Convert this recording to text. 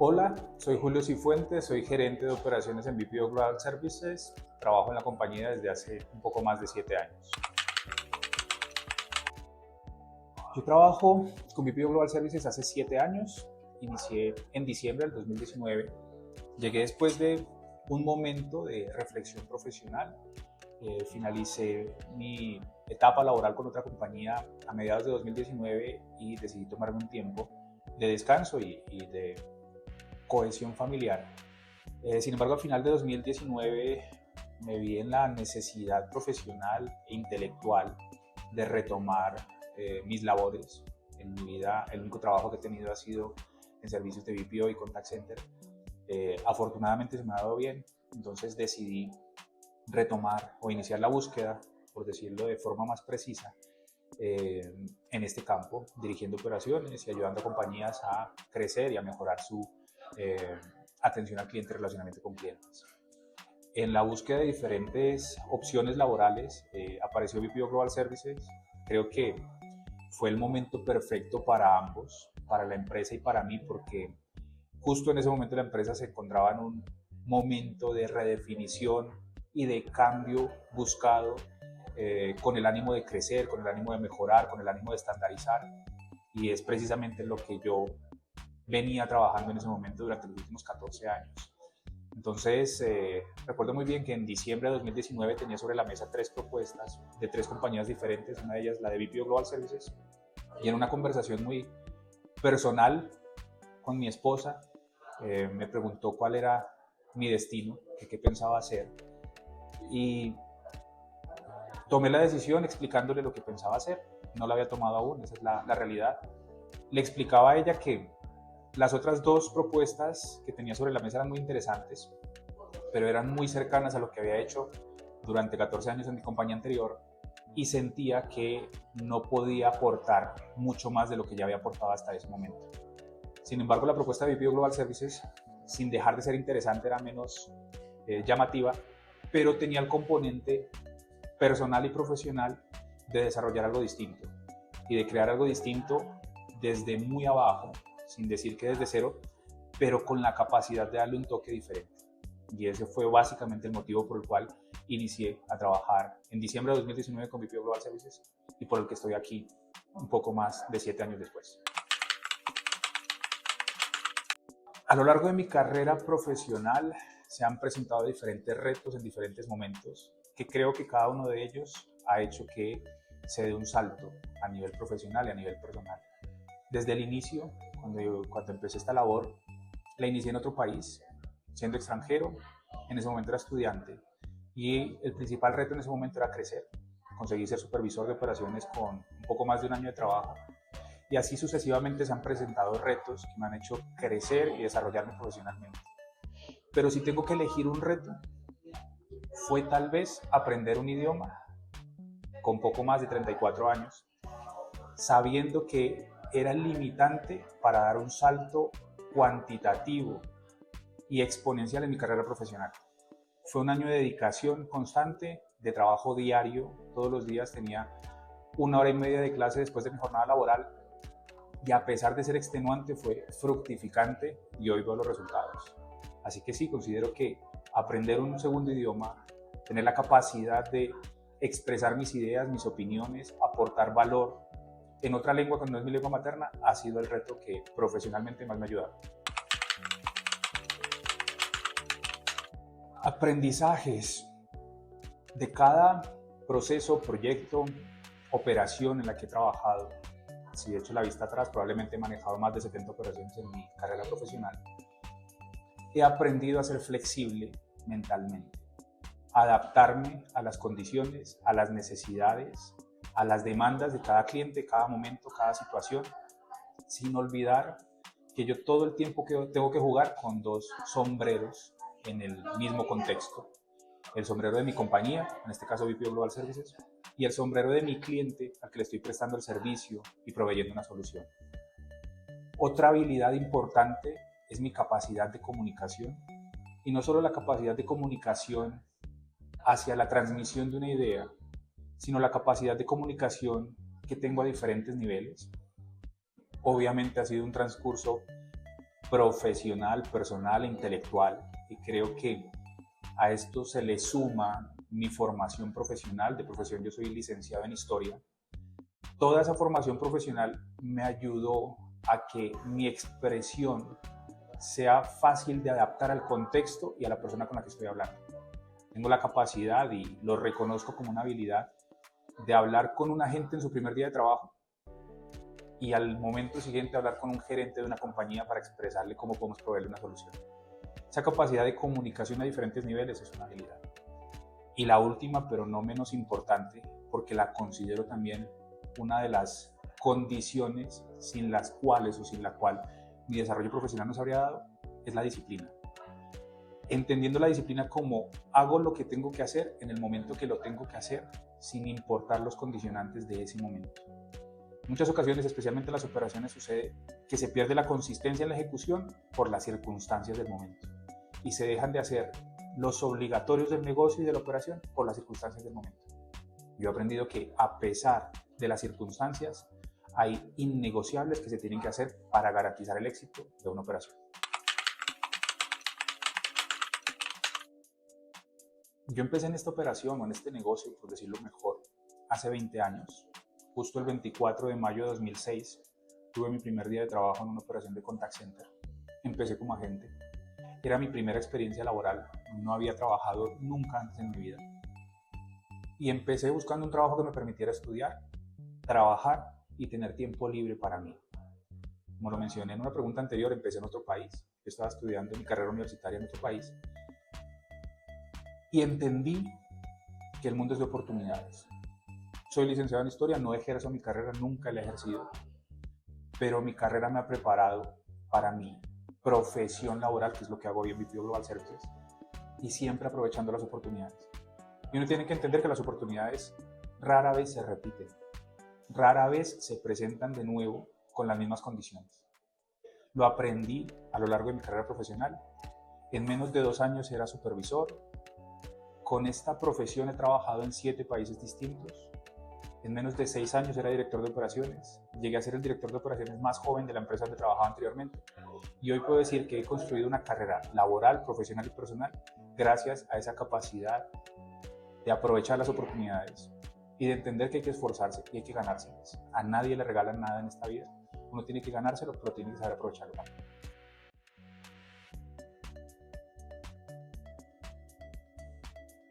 Hola, soy Julio Cifuentes, soy gerente de operaciones en BPO Global Services. Trabajo en la compañía desde hace un poco más de 7 años. Yo trabajo con BPO Global Services hace 7 años. Inicié en diciembre del 2019. Llegué después de un momento de reflexión profesional. Finalicé mi etapa laboral con otra compañía a mediados de 2019 y decidí tomarme un tiempo de descanso y de cohesión familiar. Sin embargo, al final de 2019 me vi en la necesidad profesional e intelectual de retomar mis labores. En mi vida, el único trabajo que he tenido ha sido en servicios de BPO y contact center. Afortunadamente se me ha dado bien, entonces decidí retomar o iniciar la búsqueda, por decirlo de forma más precisa, en este campo, dirigiendo operaciones y ayudando a compañías a crecer y a mejorar su atención al cliente y relacionamiento con clientes. En la búsqueda de diferentes opciones laborales apareció BPO Global Services. Creo que fue el momento perfecto para ambos, para la empresa y para mí, porque justo en ese momento la empresa se encontraba en un momento de redefinición y de cambio buscado, con el ánimo de crecer, con el ánimo de mejorar, con el ánimo de estandarizar, y es precisamente lo que yo venía trabajando en ese momento durante los últimos 14 años. Entonces, recuerdo muy bien que en diciembre de 2019 tenía sobre la mesa 3 propuestas de 3 compañías diferentes, una de ellas la de BPO Global Services, y en una conversación muy personal con mi esposa, me preguntó cuál era mi destino, qué pensaba hacer, y tomé la decisión explicándole lo que pensaba hacer. No la había tomado aún, esa es la realidad. Le explicaba a ella que las otras 2 propuestas que tenía sobre la mesa eran muy interesantes, pero eran muy cercanas a lo que había hecho durante 14 años en mi compañía anterior, y sentía que no podía aportar mucho más de lo que ya había aportado hasta ese momento. Sin embargo, la propuesta de BPO Global Services, sin dejar de ser interesante, era menos llamativa, pero tenía el componente personal y profesional de desarrollar algo distinto y de crear algo distinto desde muy abajo, sin decir que desde cero, pero con la capacidad de darle un toque diferente. Y ese fue básicamente el motivo por el cual inicié a trabajar en diciembre de 2019 con BPO Global Services y por el que estoy aquí un poco más de 7 años después. A lo largo de mi carrera profesional se han presentado diferentes retos en diferentes momentos, que creo que cada uno de ellos ha hecho que se dé un salto a nivel profesional y a nivel personal. Desde el inicio, cuando empecé esta labor, la inicié en otro país, siendo extranjero. En ese momento era estudiante y el principal reto en ese momento era crecer. Conseguí ser supervisor de operaciones con un poco más de un año de trabajo, y así sucesivamente se han presentado retos que me han hecho crecer y desarrollarme profesionalmente. Pero si tengo que elegir un reto, fue tal vez aprender un idioma con poco más de 34 años, sabiendo que era limitante para dar un salto cuantitativo y exponencial en mi carrera profesional. Fue un año de dedicación constante, de trabajo diario. Todos los días tenía 1 hora y media de clase después de mi jornada laboral, y a pesar de ser extenuante fue fructificante, y hoy veo los resultados. Así que sí, considero que aprender un segundo idioma, tener la capacidad de expresar mis ideas, mis opiniones, aportar valor en otra lengua cuando no es mi lengua materna, ha sido el reto que profesionalmente más me ha ayudado. Aprendizajes de cada proceso, proyecto, operación en la que he trabajado. Si he hecho la vista atrás, probablemente he manejado más de 70 operaciones en mi carrera profesional. He aprendido a ser flexible mentalmente, adaptarme a las condiciones, a las necesidades, a las demandas de cada cliente, cada momento, cada situación, sin olvidar que yo todo el tiempo tengo que jugar con 2 sombreros en el mismo contexto. El sombrero de mi compañía, en este caso BPO Global Services, y el sombrero de mi cliente al que le estoy prestando el servicio y proveyendo una solución. Otra habilidad importante es mi capacidad de comunicación, y no solo la capacidad de comunicación hacia la transmisión de una idea, sino la capacidad de comunicación que tengo a diferentes niveles. Obviamente ha sido un transcurso profesional, personal e intelectual. Y creo que a esto se le suma mi formación profesional. De profesión yo soy licenciado en historia. Toda esa formación profesional me ayudó a que mi expresión sea fácil de adaptar al contexto y a la persona con la que estoy hablando. Tengo la capacidad, y lo reconozco como una habilidad, de hablar con un agente en su primer día de trabajo y al momento siguiente hablar con un gerente de una compañía para expresarle cómo podemos proveerle una solución. Esa capacidad de comunicación a diferentes niveles es una habilidad. Y la última, pero no menos importante, porque la considero también una de las condiciones sin las cuales o sin la cual mi desarrollo profesional no se habría dado, es la disciplina. Entendiendo la disciplina como hago lo que tengo que hacer en el momento que lo tengo que hacer, sin importar los condicionantes de ese momento. En muchas ocasiones, especialmente en las operaciones, sucede que se pierde la consistencia en la ejecución por las circunstancias del momento y se dejan de hacer los obligatorios del negocio y de la operación por las circunstancias del momento. Yo he aprendido que a pesar de las circunstancias, hay innegociables que se tienen que hacer para garantizar el éxito de una operación. Yo empecé en esta operación o en este negocio, por decirlo mejor, hace 20 años. Justo el 24 de mayo de 2006 tuve mi primer día de trabajo en una operación de contact center. Empecé como agente. Era mi primera experiencia laboral. No había trabajado nunca antes en mi vida. Y empecé buscando un trabajo que me permitiera estudiar, trabajar y tener tiempo libre para mí. Como lo mencioné en una pregunta anterior, empecé en otro país. Yo estaba estudiando mi carrera universitaria en otro país. Y entendí que el mundo es de oportunidades. Soy licenciado en historia, no ejerzo mi carrera, nunca la he ejercido, pero mi carrera me ha preparado para mi profesión laboral, que es lo que hago hoy en BPO Global Services, y siempre aprovechando las oportunidades. Y uno tiene que entender que las oportunidades rara vez se repiten, rara vez se presentan de nuevo con las mismas condiciones. Lo aprendí a lo largo de mi carrera profesional. En menos de 2 años era supervisor. Con esta profesión he trabajado en 7 países distintos. En menos de 6 años era director de operaciones. Llegué a ser el director de operaciones más joven de la empresa donde trabajaba anteriormente. Y hoy puedo decir que he construido una carrera laboral, profesional y personal gracias a esa capacidad de aprovechar las oportunidades y de entender que hay que esforzarse y hay que ganárselas. A nadie le regalan nada en esta vida. Uno tiene que ganárselo, pero tiene que saber aprovecharlo.